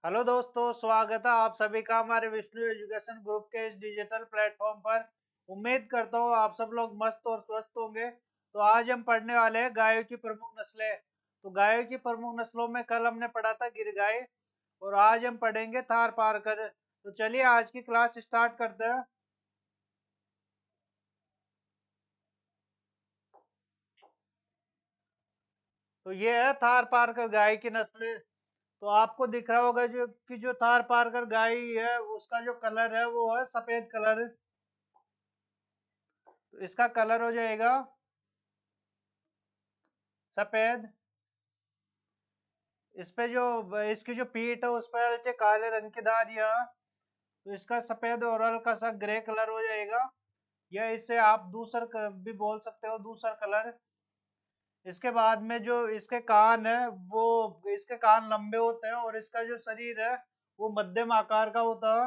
Hello दोस्तों, स्वागत है आप सभी का हमारे विष्णु एजुकेशन ग्रुप के इस डिजिटल प्लेटफॉर्म पर। उम्मीद करता हूँ आप सब लोग मस्त और स्वस्थ होंगे। तो आज हम पढ़ने वाले हैं गायों की प्रमुख नस्लें। तो गायों की प्रमुख नस्लों में कल हमने पढ़ा था गिर गाय, और आज हम पढ़ेंगे थार पारकर। तो चलिए आज की क्लास स्टार्ट करते हैं। तो ये है थार पारकर गाय की नस्ल। तो आपको दिख रहा होगा जो थार पारकर गाय है उसका जो कलर है वो है सफेद कलर। तो इसका कलर हो जाएगा सफेद। इस पे जो इसकी जो पीठ है उस पर हल्के काले रंग की धारियां, तो इसका सफेद और हल्का सा ग्रे कलर हो जाएगा। या इसे आप दूसर भी बोल सकते हो, दूसर कलर। इसके बाद में जो इसके कान है वो इसके कान लंबे होते हैं, और इसका जो शरीर है वो मध्यम आकार का होता है।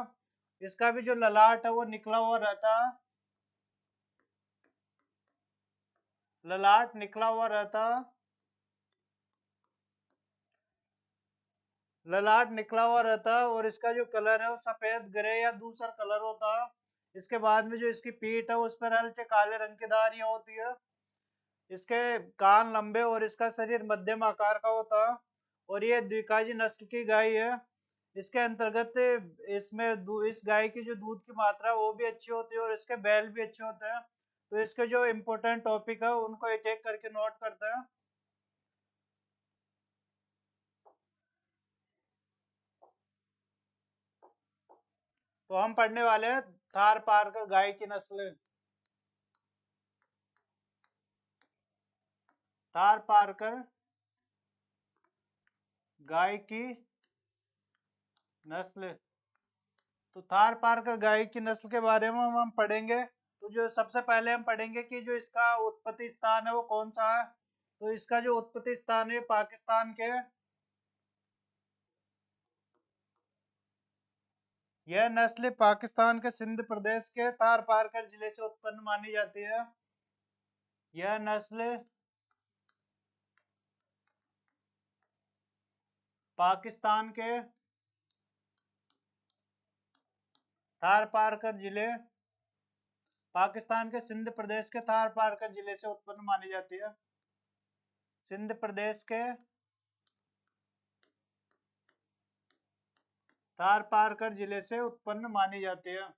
इसका भी जो ललाट है वो निकला हुआ रहता है। ललाट निकला हुआ रहता है। ललाट निकला हुआ रहता है, और इसका जो कलर है वो सफेद ग्रे या दूसरा कलर होता है। इसके बाद में जो इसकी पीठ है उस पर हल्के काले रंग की धारियां होती है। इसके कान लंबे और इसका शरीर मध्यम आकार का होता है, और ये द्विकाजी नस्ल की गाय है। इसके अंतर्गत इस गाय की जो दूध की मात्रा है वो भी अच्छी होती है, और इसके बैल भी अच्छे होते हैं। तो इसके जो इम्पोर्टेंट टॉपिक है उनको एक एक करके नोट करते हैं। तो हम पढ़ने वाले हैं थार पारकर गाय की नस्ल। थार पारकर गाय की नस्ल। तो थार पारकर गाय की नस्ल के बारे में हम पढ़ेंगे। तो जो सबसे पहले हम पढ़ेंगे कि जो इसका उत्पत्ति स्थान है वो कौन सा है। तो इसका जो उत्पत्ति स्थान है पाकिस्तान के। यह नस्ल पाकिस्तान के सिंध प्रदेश के थार पारकर जिले से उत्पन्न मानी जाती है। यह नस्ल पाकिस्तान के थार पारकर जिले पाकिस्तान के सिंध प्रदेश के थार पारकर जिले से उत्पन्न मानी जाती है। सिंध प्रदेश के थार पारकर जिले से उत्पन्न मानी जाती है।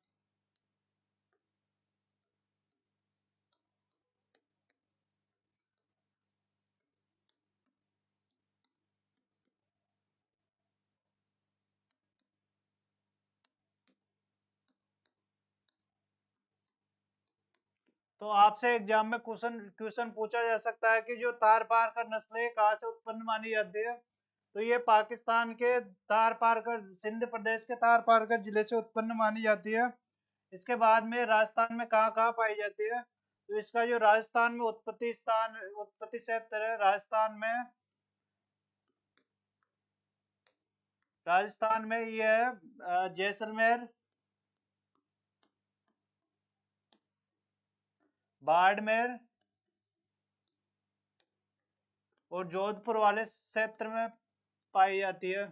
तो आपसे एग्जाम में क्वेश्चन क्वेश्चन पूछा जा सकता है कि जो तार पारकर नस्लें कहाँ से उत्पन्न मानी जाती है। तो ये पाकिस्तान के तार पारकर सिंध प्रदेश के तार पारकर जिले से उत्पन्न मानी जाती है। इसके बाद में राजस्थान में कहाँ कहाँ पाई जाती है। तो इसका जो राजस्थान में उत्पत्ति क्षेत्र है, राजस्थान में ये है जैसलमेर, बाड़मेर और जोधपुर वाले क्षेत्र में पाई जाती है।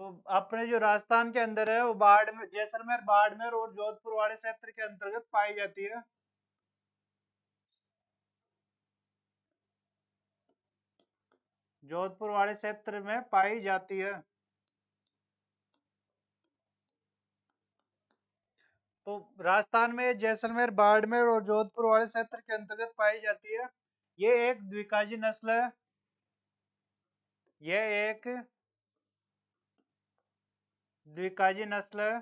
तो अपने जो राजस्थान के अंदर है वो बाड़मेर, जैसलमेर, बाड़मेर और जोधपुर वाले क्षेत्र के अंतर्गत पाई जाती है। जोधपुर वाले क्षेत्र में पाई जाती है। तो राजस्थान में जैसलमेर, बाड़मेर और जोधपुर वाले क्षेत्र के अंतर्गत पाई जाती है। ये एक द्विकाजी नस्ल है। ये एक द्विकाजी नस्ल है,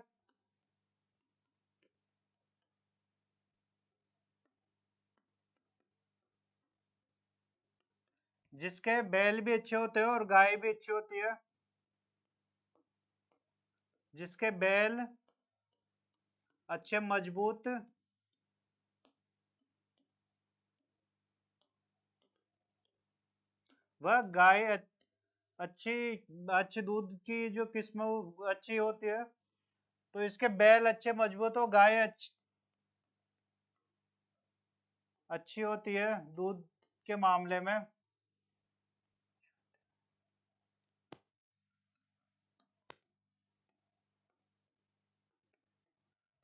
जिसके बैल भी अच्छे होते हैं और गाय भी अच्छी होती है। जिसके बैल अच्छे मजबूत वह गाय अच्छी अच्छी दूध की जो किस्म अच्छी होती है। तो इसके बैल अच्छे मजबूत हो, गाय अच्छी होती है दूध के मामले में।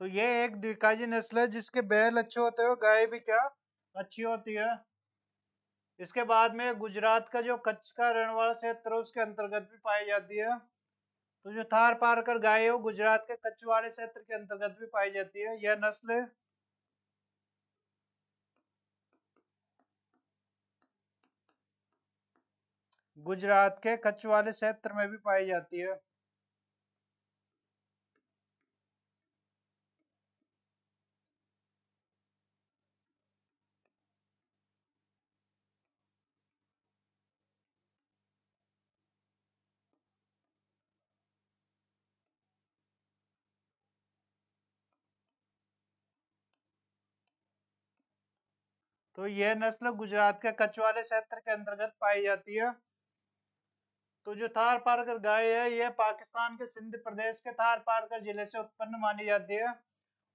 तो ये एक द्विकाजी नस्ल है जिसके बैल अच्छे होते हैं, गाय भी क्या अच्छी होती है। इसके बाद में गुजरात का जो कच्छ का रण वाला क्षेत्र है उसके अंतर्गत भी पाई जाती है। तो जो थार पारकर गाय है वो गुजरात के कच्छ वाले क्षेत्र के अंतर्गत भी पाई जाती है। यह नस्ल गुजरात के कच्छ वाले क्षेत्र में भी पाई जाती है। तो यह नस्ल गुजरात के कच्छ वाले क्षेत्र के अंतर्गत पाई जाती है। तो जो थार पारकर गाय है यह पाकिस्तान के सिंध प्रदेश के थार पारकर जिले से उत्पन्न मानी जाती है।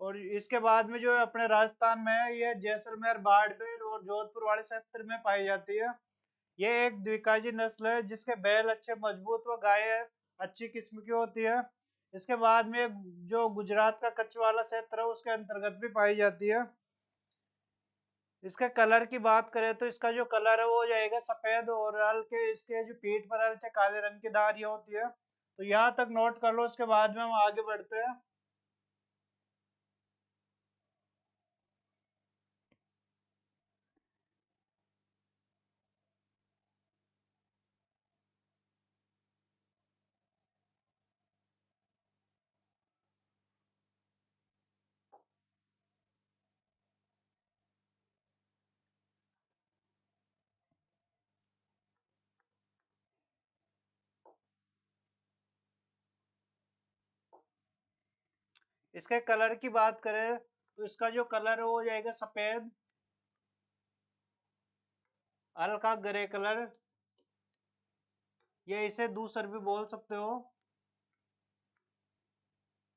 और इसके बाद में जो है अपने राजस्थान में है यह जैसलमेर, बाड़मेर और जोधपुर वाले क्षेत्र में पाई जाती है। यह एक द्विकाजी नस्ल है जिसके बैल अच्छे मजबूत व गाय अच्छी किस्म की होती है। इसके बाद में जो गुजरात का कच्छ वाला क्षेत्र है उसके अंतर्गत भी पाई जाती है। इसके कलर की बात करें तो इसका जो कलर है वो हो जाएगा सफेद, और हल्के इसके जो पीठ पर हल्के काले रंग की धारियां होती है। तो यहाँ तक नोट कर लो, उसके बाद में हम आगे बढ़ते हैं। इसके कलर की बात करें तो इसका जो कलर है वो हो जाएगा सफेद, हल्का ग्रे कलर, ये इसे दूसर भी बोल सकते हो।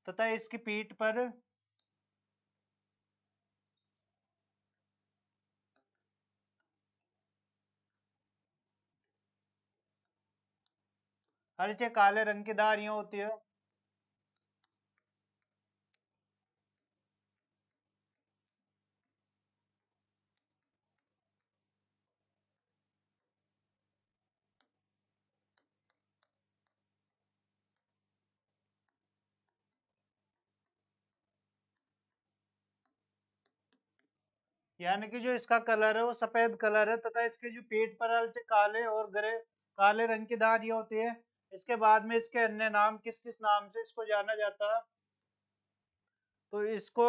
तथा इसकी पीठ पर हल्के काले रंग की धारियां होती है। यानी कि जो इसका कलर है वो सफेद कलर है, तथा इसके जो पीठ पर हल्के काले और ग्रे काले रंग की धारियां होती है। इसके बाद में इसके अन्य नाम किस किस नाम से इसको जाना जाता है। तो इसको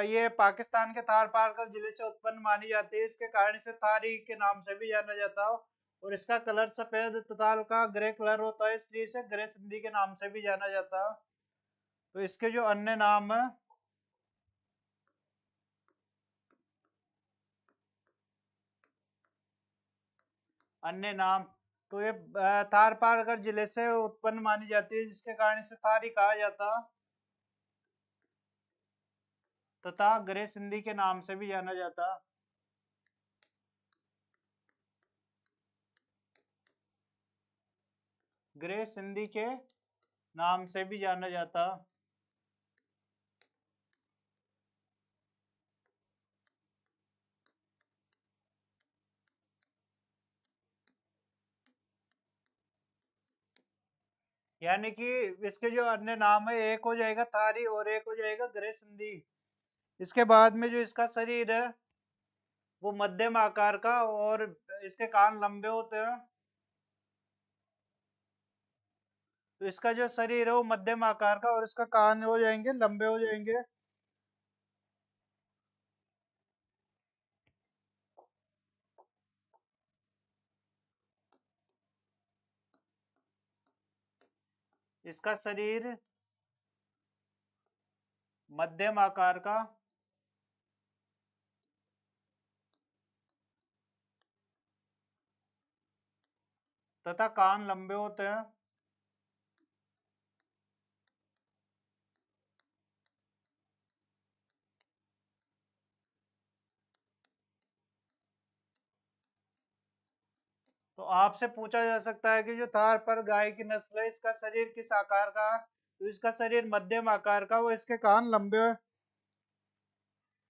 ये पाकिस्तान के थार पारकर जिले से उत्पन्न मानी जाती है, इसके कारण इसे थारी के नाम से भी जाना जाता है। और इसका कलर सफेद तथा हल्का ग्रे कलर होता है, इसलिए इसे ग्रे सिंधी के नाम से भी जाना जाता है। तो इसके जो अन्य नाम है, अन्य नाम, तो ये थार पारकर जिले से उत्पन्न मानी जाती है जिसके कारण इसे थारी कहा जाता है, तथा ग्रे सिंधी के नाम से भी जाना जाता। ग्रे सिंधी के नाम से भी जाना जाता। यानी कि इसके जो अन्य नाम है, एक हो जाएगा थारी और एक हो जाएगा ग्रे सिंधी। इसके बाद में जो इसका शरीर है वो मध्यम आकार का, और इसके कान लंबे होते हैं। तो इसका जो शरीर है वो मध्यम आकार का, और इसका कान हो जाएंगे लंबे हो जाएंगे। इसका शरीर मध्यम आकार का, तथा कान लंबे होते हैं। तो आपसे पूछा जा सकता है कि जो थार पर गाय की नस्ल है इसका शरीर किस आकार का, तो इसका शरीर मध्यम आकार का, वो इसके कान लंबे हैं।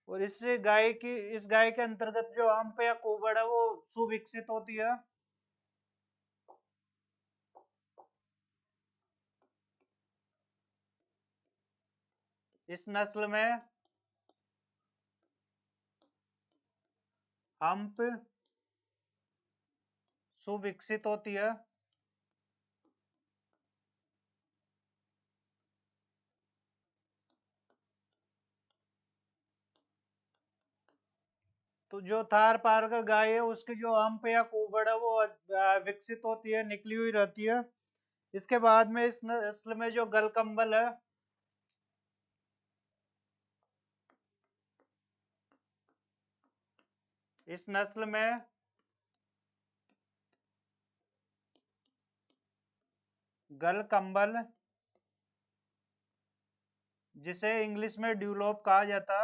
और इस गाय के अंतर्गत जो हम्प या कोबड़ है वो सुविकसित होती है। इस नस्ल में हम्प सुविकसित होती है। तो जो थार पारकर गाय है उसकी जो हम्प या कोबड़ है वो विकसित होती है, निकली हुई रहती है। इसके बाद में इस नस्ल में जो गलकंबल है, इस नस्ल में गलकंबल, जिसे इंग्लिश में ड्यूलोप कहा जाता,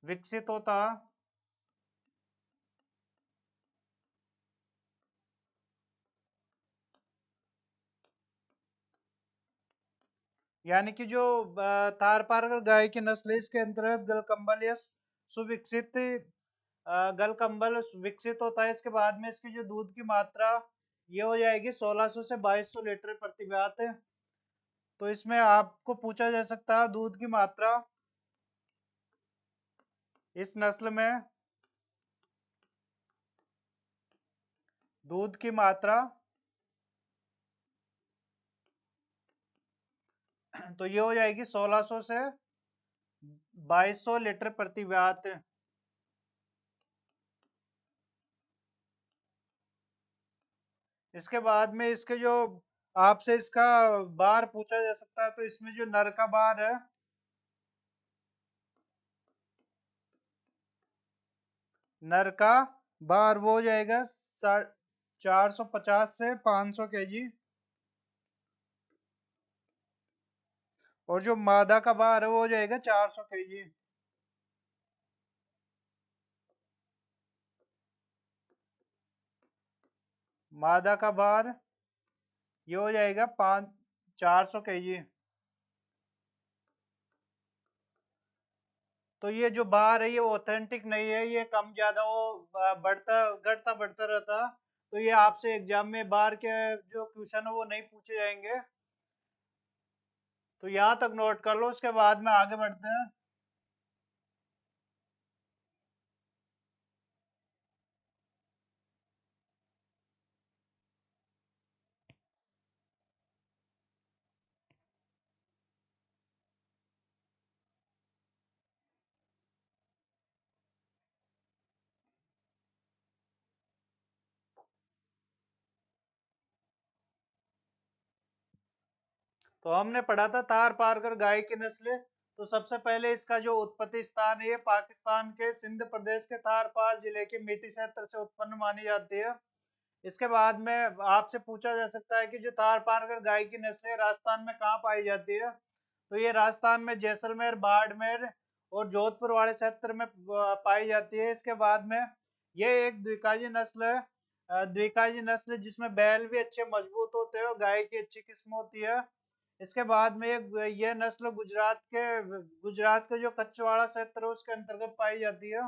विकसित होता। यानी कि जो थार पारकर गाय की नस्ल है इसके अंतर्गत गलकंबल या सुविकसित गलकंबल विकसित होता है। इसके बाद में इसकी जो दूध की मात्रा ये हो जाएगी 1600 से 2200 लीटर प्रति व्यात। तो इसमें आपको पूछा जा सकता है दूध की मात्रा इस नस्ल में, दूध की मात्रा तो ये हो जाएगी 1600 से 2200 लीटर प्रति व्यात। इसके बाद में इसके जो आपसे इसका बार पूछा जा सकता है, तो इसमें जो नर का बार है, नर का बार वो हो जाएगा 450 से 500 केजी। और जो मादा का बार है वो हो जाएगा 400 केजी। मादा का बार ये हो जाएगा 400 केजी। तो ये जो बार है ये ऑथेंटिक नहीं है, ये कम ज्यादा वो बढ़ता घटता बढ़ता रहता। तो ये आपसे एग्जाम में बार के जो क्वेश्चन है वो नहीं पूछे जाएंगे। तो यहाँ तक नोट कर लो, उसके बाद में आगे बढ़ते हैं। तो हमने पढ़ा था तार पारकर गाय की नस्लें। तो सबसे पहले इसका जो उत्पत्ति स्थान है ये पाकिस्तान के सिंध प्रदेश के थार पार जिले के मीठी क्षेत्र से उत्पन्न मानी जाती है। इसके बाद में आपसे पूछा जा सकता है कि जो थार पारकर गाय की नस्लें राजस्थान में कहाँ पाई जाती है, तो ये राजस्थान में जैसलमेर, बाड़मेर और जोधपुर वाले क्षेत्र में पाई जाती है। इसके बाद में ये एक द्विकाजी नस्ल है, द्विकाजी नस्ल जिसमें बैल भी अच्छे मजबूत होते हैं और गाय की अच्छी किस्म होती है। इसके बाद में ये नस्ल गुजरात के जो कछवाड़ा क्षेत्र है उसके अंतर्गत पाई जाती है।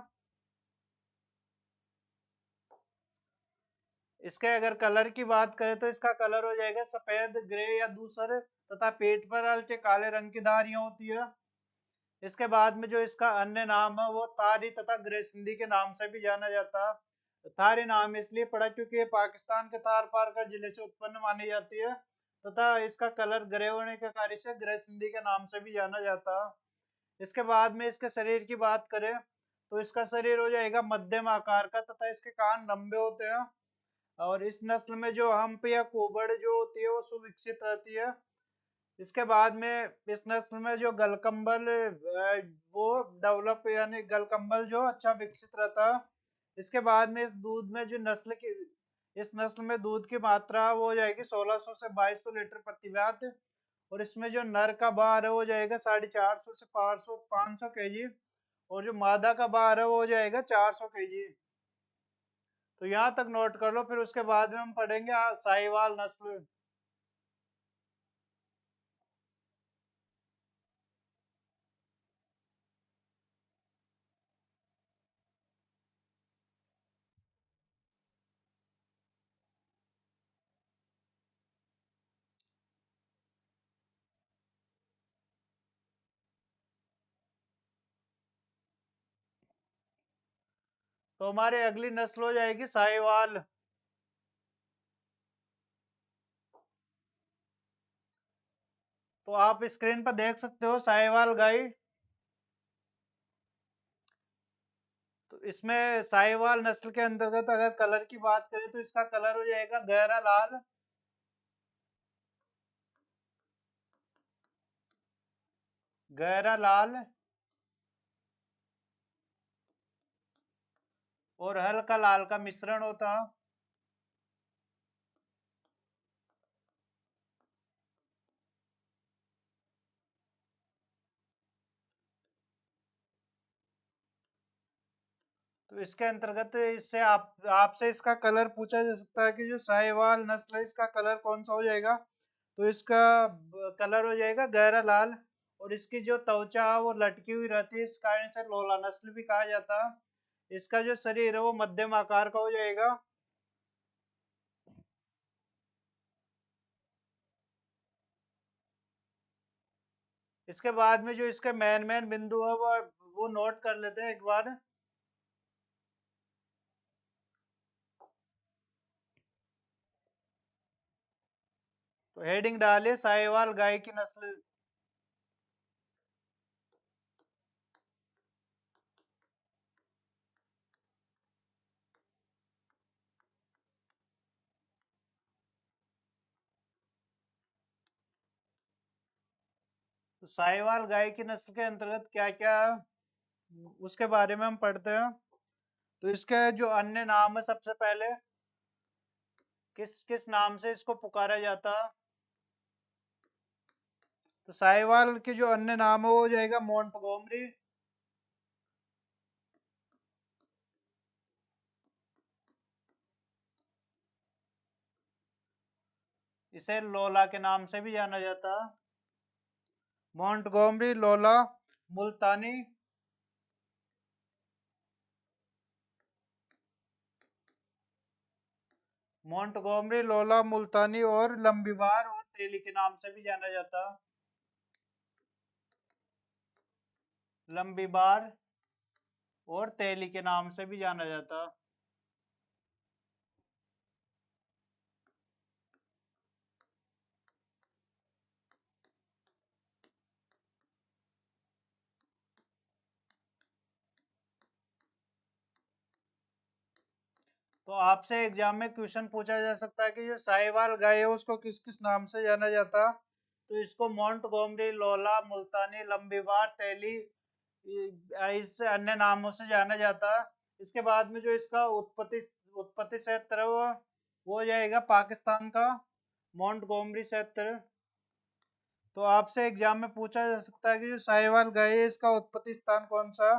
इसके अगर कलर की बात करें तो इसका कलर हो जाएगा सफेद, ग्रे या दूसर, तथा पेट पर हल्के काले रंग की धारियां होती है। इसके बाद में जो इसका अन्य नाम है वो तारी तथा ग्रे सिंधी के नाम से भी जाना जाता है। थारी नाम इसलिए पड़ा क्योंकि ये पाकिस्तान के थार पारकर जिले से उत्पन्न मानी जाती है, तथा इसका कलर ग्रे होने के कार्य से ग्रे सिंधी के नाम से भी जाना जाता है। इसके बाद में इसके शरीर की बात करें तो इसका शरीर हो जाएगा मध्यम आकार का, तथा इसके कान लंबे होते हैं। और इस नस्ल में जो हम्प या कोबड़ जो होती है वो सुविकसित रहती है। इसके बाद में इस नस्ल में जो गलकंबल वो डेवलप यानी गलकंबल जो अच्छा विकसित रहता है। इसके बाद में इस नस्ल में दूध की मात्रा वो हो जाएगी 1600 से 2200 लीटर प्रति व्यात। और इसमें जो नर का भार है वो हो जाएगा 450 से 500 केजी। और जो मादा का भार है वो हो जाएगा 400 केजी। तो यहाँ तक नोट कर लो, फिर उसके बाद में हम पढ़ेंगे साहिवाल नस्ल। तो हमारी अगली नस्ल हो जाएगी साहिवाल। तो आप स्क्रीन पर देख सकते हो साहिवाल गाय। तो इसमें साहिवाल नस्ल के अंतर्गत अगर कलर की बात करें तो इसका कलर हो जाएगा गहरा लाल। गहरा लाल और हल्का लाल का मिश्रण होता। तो इसके अंतर्गत इससे आपसे इसका कलर पूछा जा सकता है कि जो साहिवाल नस्ल है इसका कलर कौन सा हो जाएगा। तो इसका कलर हो जाएगा गहरा लाल। और इसकी जो त्वचा है वो लटकी हुई रहती है, इस कारण से लोला नस्ल भी कहा जाता है। इसका जो शरीर है वो मध्यम आकार का हो जाएगा। इसके बाद में जो इसके मेन मेन बिंदु है वो नोट कर लेते हैं एक बार। तो हेडिंग डालिए साहिवाल गाय की नस्ल। तो साहिवाल गाय की नस्ल के अंतर्गत क्या क्या उसके बारे में हम पढ़ते हैं। तो इसके जो अन्य नाम है, सबसे पहले किस किस नाम से इसको पुकारा जाता है। तो साहिवाल के जो अन्य नाम है वो हो जाएगा मोंटगोमरी। इसे लोला के नाम से भी जाना जाता है। मोंटगोमरी, लोला, मुल्तानी, मोंटगोमरी, लोला, मुल्तानी और लंबीवार और तेली के नाम से भी जाना जाता है। लंबीवार और तेली के नाम से भी जाना जाता। तो आपसे एग्जाम में क्वेश्चन पूछा जा सकता है कि जो साहिवाल गाय है उसको किस किस नाम से जाना जाता। तो इसको मोंटगोमरी, लोला, मुल्तानी, लंबीवार, तेली, इस अन्य नामों से जाना जाता है। इसके बाद में जो इसका उत्पत्ति उत्पत्ति क्षेत्र है वो हो जाएगा पाकिस्तान का मोंटगोमरी क्षेत्र। तो आपसे एग्जाम में पूछा जा सकता है कि जो साहिवाल गाय है इसका उत्पत्ति स्थान कौन सा।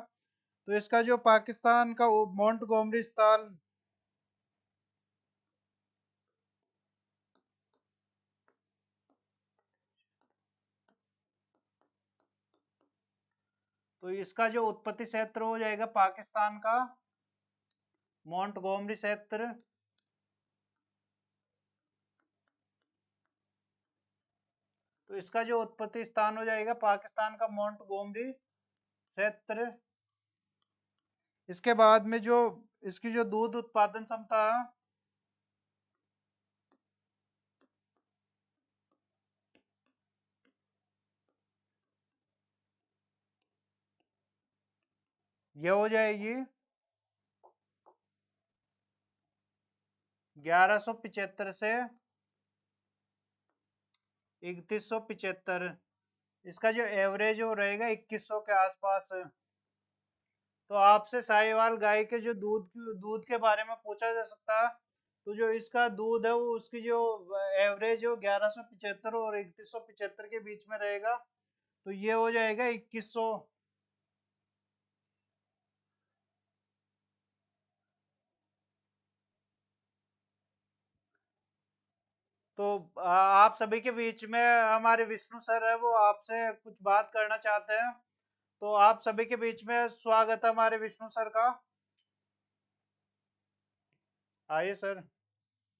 तो इसका जो पाकिस्तान का मोंटगोमरी स्थान। तो इसका जो उत्पत्ति क्षेत्र हो जाएगा पाकिस्तान का मोंटगोमरी क्षेत्र। तो इसका जो उत्पत्ति स्थान हो जाएगा पाकिस्तान का मोंटगोमरी क्षेत्र। इसके बाद में जो इसकी जो दूध उत्पादन क्षमता है ये हो जाएगी 1175 से 3175। इसका जो एवरेज वो रहेगा 2100 के आसपास। तो आपसे साहिवाल गाय के जो दूध के बारे में पूछा जा सकता है। तो जो इसका दूध है वो उसकी जो एवरेज है वो 1175 और 3175 के बीच में रहेगा। तो ये हो जाएगा 2100। तो आप सभी के बीच में हमारे विष्णु सर है, वो आपसे कुछ बात करना चाहते हैं। तो आप सभी के बीच में स्वागत है हमारे विष्णु सर का। आइए सर।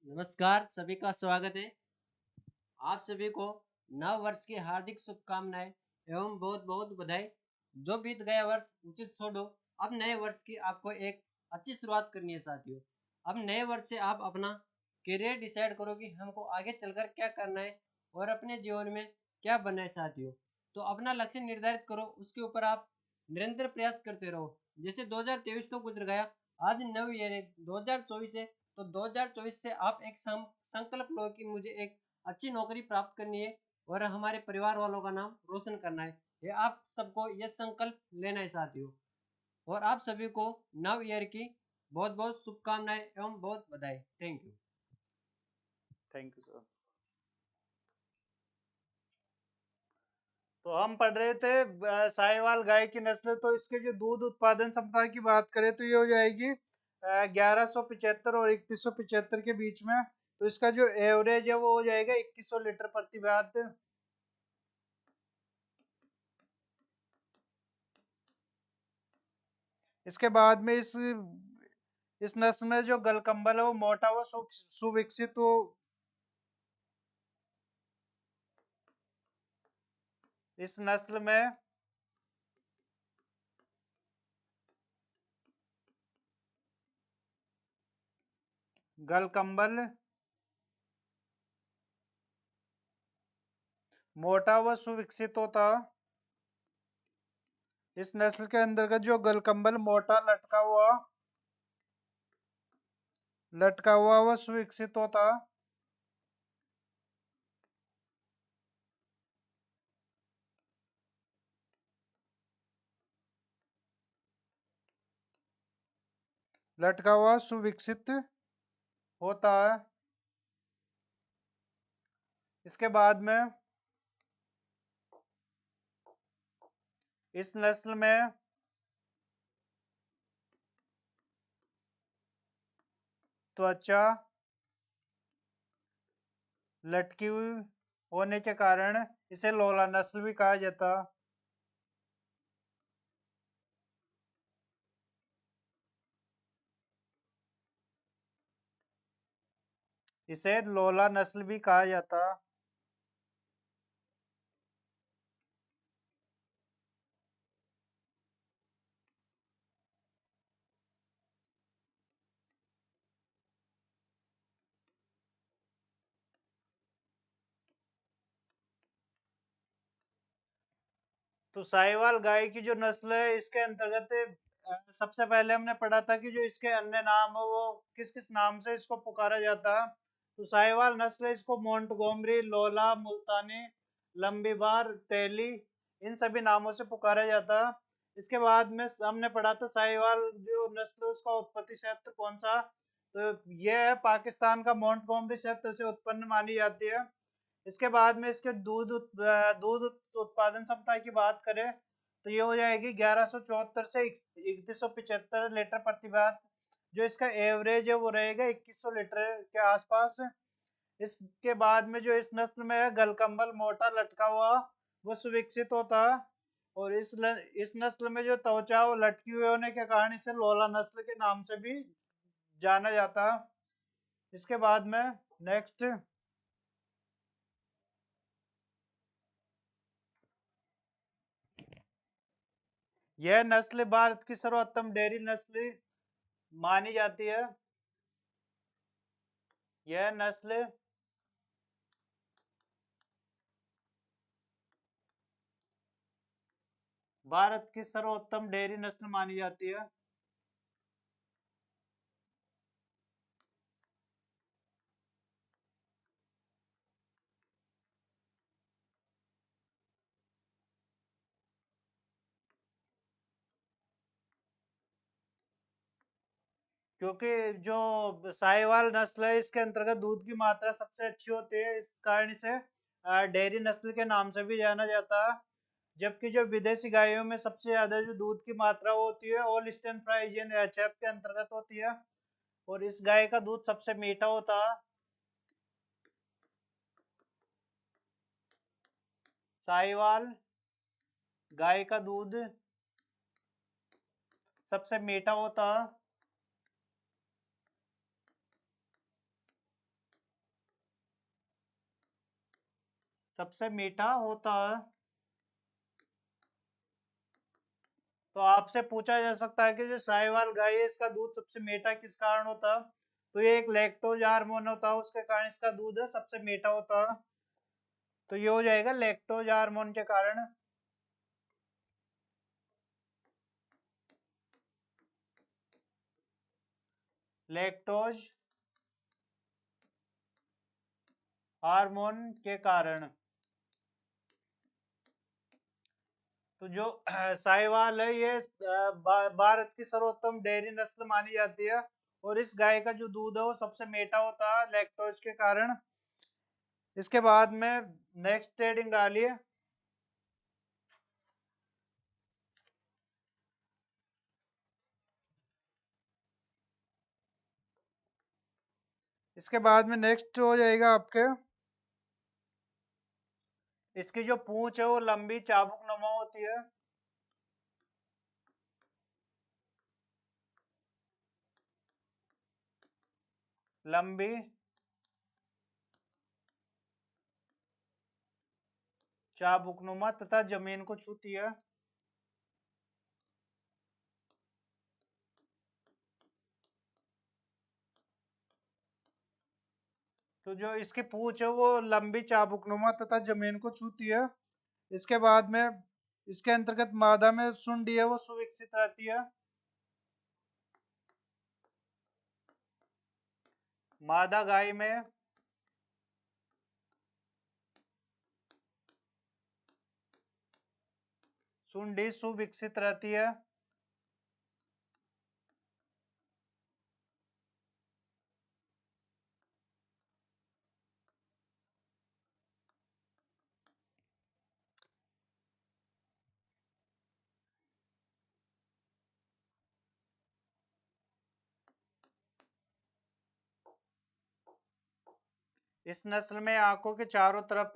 नमस्कार, सभी का स्वागत है। आप सभी को नव वर्ष की हार्दिक शुभकामनाएं एवं बहुत बहुत बधाई। जो बीत गया वर्ष उचित छोड़ो, अब नए वर्ष की आपको एक अच्छी शुरुआत करनी है साथियों। अब नए वर्ष से आप अपना करियर डिसाइड करो कि हमको आगे चलकर क्या करना है और अपने जीवन में क्या बनना है साथियों। तो अपना लक्ष्य निर्धारित करो, उसके ऊपर आप निरंतर प्रयास करते रहो। जैसे 2023 तो गुजर गया, आज नव ईयर है 2024 है। तो 2024 से आप एक संकल्प लो कि मुझे एक अच्छी नौकरी प्राप्त करनी है और हमारे परिवार वालों का नाम रोशन करना है। ये आप सबको ये संकल्प लेना है साथियों। और आप सभी को नव ईयर की बहुत बहुत शुभकामनाएं एवं बहुत बधाई। Thank you. Thank you sir. तो हम पढ़ रहे थे साहिवाल गाय की नस्ल। तो इसके जो दूध उत्पादन क्षमता की बात करें तो ये हो जाएगी 1175 और 3175 के बीच में। तो इसका जो एवरेज है वो हो जाएगा 2100 लीटर प्रति ब्यात। इसके बाद में इस नस्ल में जो गलकंबल है वो मोटा व सुविकसित हो। इस नस्ल में गलकंबल मोटा व सुविकसित होता। इस नस्ल के अंतर्गत जो गलकंबल मोटा लटका हुआ व सुविकसित होता। लटका हुआ सुविकसित होता है। इसके बाद में इस नस्ल में त्वचा लटकी हुई होने के कारण इसे लोला नस्ल भी कहा जाता। इसे लोला नस्ल भी कहा जाता। तो साहिवाल गाय की जो नस्ल है इसके अंतर्गत सबसे पहले हमने पढ़ा था कि जो इसके अन्य नाम है वो किस किस नाम से इसको पुकारा जाता है। तो साहिवाल नस्ल है, इसको मोंटगोमरी, लोला, मुल्तानी, लंबीबार, तेली, इन सभी नामों से पुकारा जाता है। इसके बाद में हमने पढ़ा था साहिवाल जो नस्ल है उसका उत्पत्ति क्षेत्र कौन सा। तो यह है पाकिस्तान का मोंटगोमरी क्षेत्र से उत्पन्न मानी जाती है। इसके बाद में इसके दूध उत्पादन क्षमता की बात करें तो ये हो जाएगी 1174 से 3175 लीटर प्रति बात। जो इसका एवरेज है वो रहेगा 2100 लीटर के आसपास। इसके बाद में जो इस नस्ल में है गलकंबल मोटा लटका हुआ वो सुविकसित होता है। और इस नस्ल में जो त्वचा वो लटकी हुए होने के कारण इसे लोला नस्ल के नाम से भी जाना जाता है। इसके बाद में नेक्स्ट, यह नस्ल भारत की सर्वोत्तम डेयरी नस्ल मानी जाती है। यह नस्ल भारत की सर्वोत्तम डेयरी नस्ल मानी जाती है। क्योंकि जो साहिवाल नस्ल है इसके अंतर्गत दूध की मात्रा सबसे अच्छी होती है, इस कारण इसे डेयरी नस्ल के नाम से भी जाना जाता है। जबकि जो विदेशी गायों में सबसे ज्यादा जो दूध की मात्रा होती है ओलिस्टन फ्राइजियन एचएफ के अंतर्गत होती है। और इस गाय का दूध सबसे मीठा होता है। साहिवाल गाय का दूध सबसे मीठा होता है। सबसे मीठा होता है। तो आपसे पूछा जा सकता है कि जो साहिवाल गाय है इसका दूध सबसे मीठा किस कारण होता है। तो ये एक लैक्टोज हार्मोन होता है, उसके कारण इसका दूध सबसे मीठा होता है। तो ये हो जाएगा लैक्टोज हार्मोन के कारण। लैक्टोज हार्मोन के कारण। तो जो साहिवाल है ये भारत की सर्वोत्तम डेयरी नस्ल मानी जाती है। और इस गाय का जो दूध है वो सबसे मीठा होता है लैक्टोज के कारण। इसके बाद में नेक्स्ट ट्रेडिंग डालिए। इसके बाद में नेक्स्ट हो जाएगा आपके, इसकी जो पूंछ है वो लंबी चाबुक नुमा होती है। लंबी चाबुक नुमा तथा जमीन को छूती है। तो जो इसकी पूंछ है वो लंबी चाबुक नुमा तथा जमीन को छूती है। इसके बाद में इसके अंतर्गत मादा में सुंडी है वो सुविकसित रहती है। मादा गाय में सुंडी सुविकसित रहती है। इस नस्ल में आंखों के चारों तरफ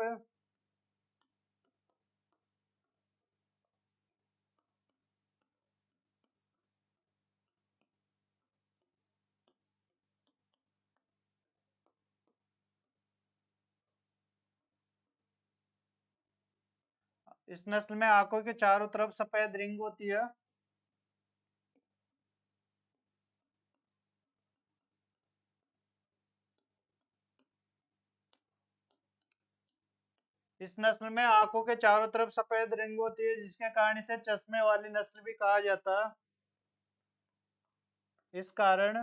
इस नस्ल में आंखों के चारों तरफ सफेद रिंग होती है। इस नस्ल में आंखों के चारों तरफ सफेद रिंग होती है जिसके कारण इसे चश्मे वाली नस्ल भी कहा जाता है। इस कारण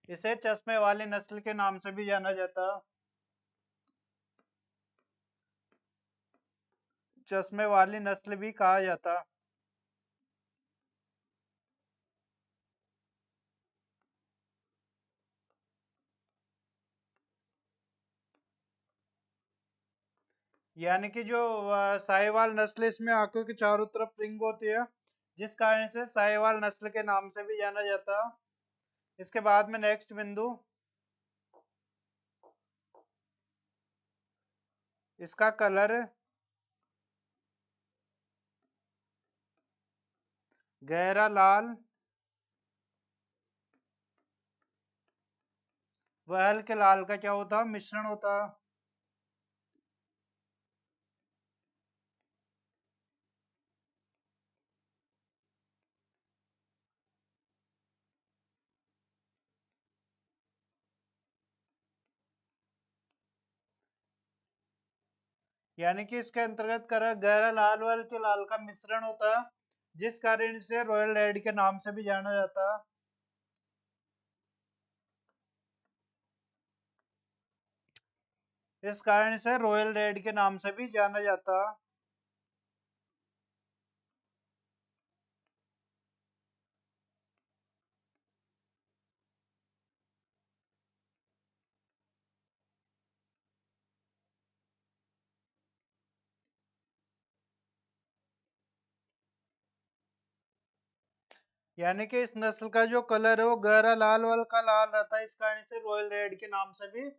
इसे चश्मे वाली नस्ल के नाम से भी जाना जाता है। चश्मे वाली नस्ल भी कहा जाता। यानी कि जो साहिवाल नस्ल है, इसमें आंखों के चारों तरफ रिंग होती है जिस कारण से साहिवाल नस्ल के नाम से भी जाना जाता है। इसके बाद में नेक्स्ट बिंदु, इसका कलर गहरा लाल व हल्के लाल का क्या होता है, मिश्रण होता है। यानी कि इसके अंतर्गत गहरा लाल व हल्के लाल का मिश्रण होता है जिस कारण इसे रॉयल रेड के नाम से भी जाना जाता है। इस कारण इसे रॉयल रेड के नाम से भी जाना जाता है। यानी कि इस नस्ल का जो कलर है वो गहरा लाल व हल्का लाल रहता है, इस कारण इसे रॉयल रेड के नाम से भी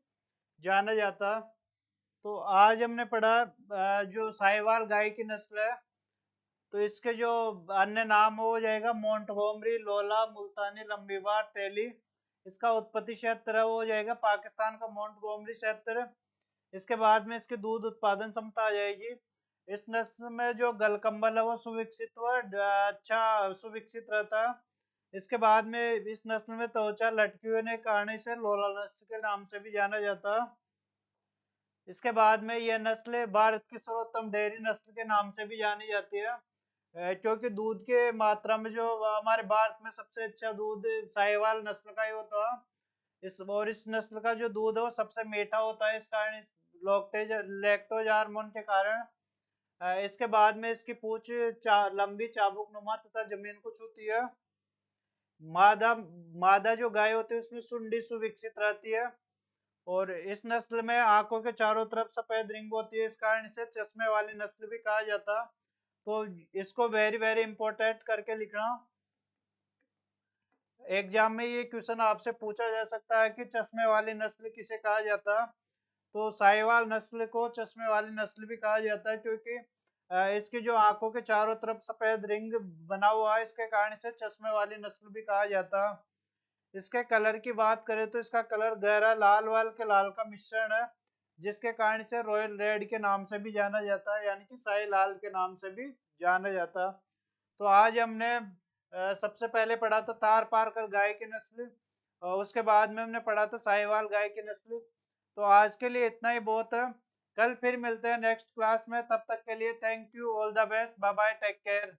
जाना जाता है। तो आज हमने पढ़ा जो साहिवाल गाय की नस्ल है, तो इसके जो अन्य नाम हो जाएगा मोंटगोमरी, लोला, मुल्तानी, लंबीवार, तेली। इसका उत्पत्ति क्षेत्र हो जाएगा पाकिस्तान का मोंटगोमरी क्षेत्र। इसके बाद में इसकी दूध उत्पादन क्षमता आ जाएगी। इस नस्ल में जो गलकंबल है वो सुविकसित व अच्छा सुविकसित रहता है। इसके बाद में इस नस्ल में त्वचा लटकी होने के कारण इसे लोला नस्ल के नाम से भी जाना जाता है। इसके बाद में यह नस्ल भारत की सर्वोत्तम डेयरी नस्ल के नाम से भी जानी जाती है, क्योंकि दूध के मात्रा में जो हमारे भारत में सबसे अच्छा दूध साहिवाल नस्ल का ही होता है। इस नस्ल का जो दूध है वो सबसे मीठा होता है, इस कारण इस लैक्टोज हार्मोन के कारण। इसके बाद में इसकी पूंछ लंबी चाबुक नुमा तथा जमीन को छूती है। मादा मादा जो गाय होती है उसमें सुंडी सुविकसित रहती है, और इस नस्ल में आंखों के चारों तरफ सफेद रिंग होती है, इस कारण इसे चश्मे वाली नस्ल भी कहा जाता। तो इसको वेरी वेरी इंपॉर्टेंट करके लिखना। एग्जाम में ये क्वेश्चन आपसे पूछा जा सकता है कि चश्मे वाली नस्ल किसे कहा जाता। तो साहिवाल नस्ल को चश्मे वाली नस्ल भी कहा जाता है, क्योंकि इसकी जो आंखों के चारों तरफ सफेद रिंग बना हुआ है, इसके कारण इसे चश्मे वाली नस्ल भी कहा जाता है। इसके कलर की बात करें तो इसका कलर गहरा लाल वाल के लाल का मिश्रण है, जिसके कारण इसे रॉयल रेड के नाम से भी जाना जाता है, यानी कि शाही लाल के नाम से भी जाना जाता है। तो आज हमने सबसे पहले पढ़ा था तार पार कर गाय की नस्ल, और उसके बाद में हमने पढ़ा था साहिवाल गाय की नस्ल। तो आज के लिए इतना ही बहुत है। कल फिर मिलते हैं नेक्स्ट क्लास में, तब तक के लिए thank you, all the best, bye bye, take care.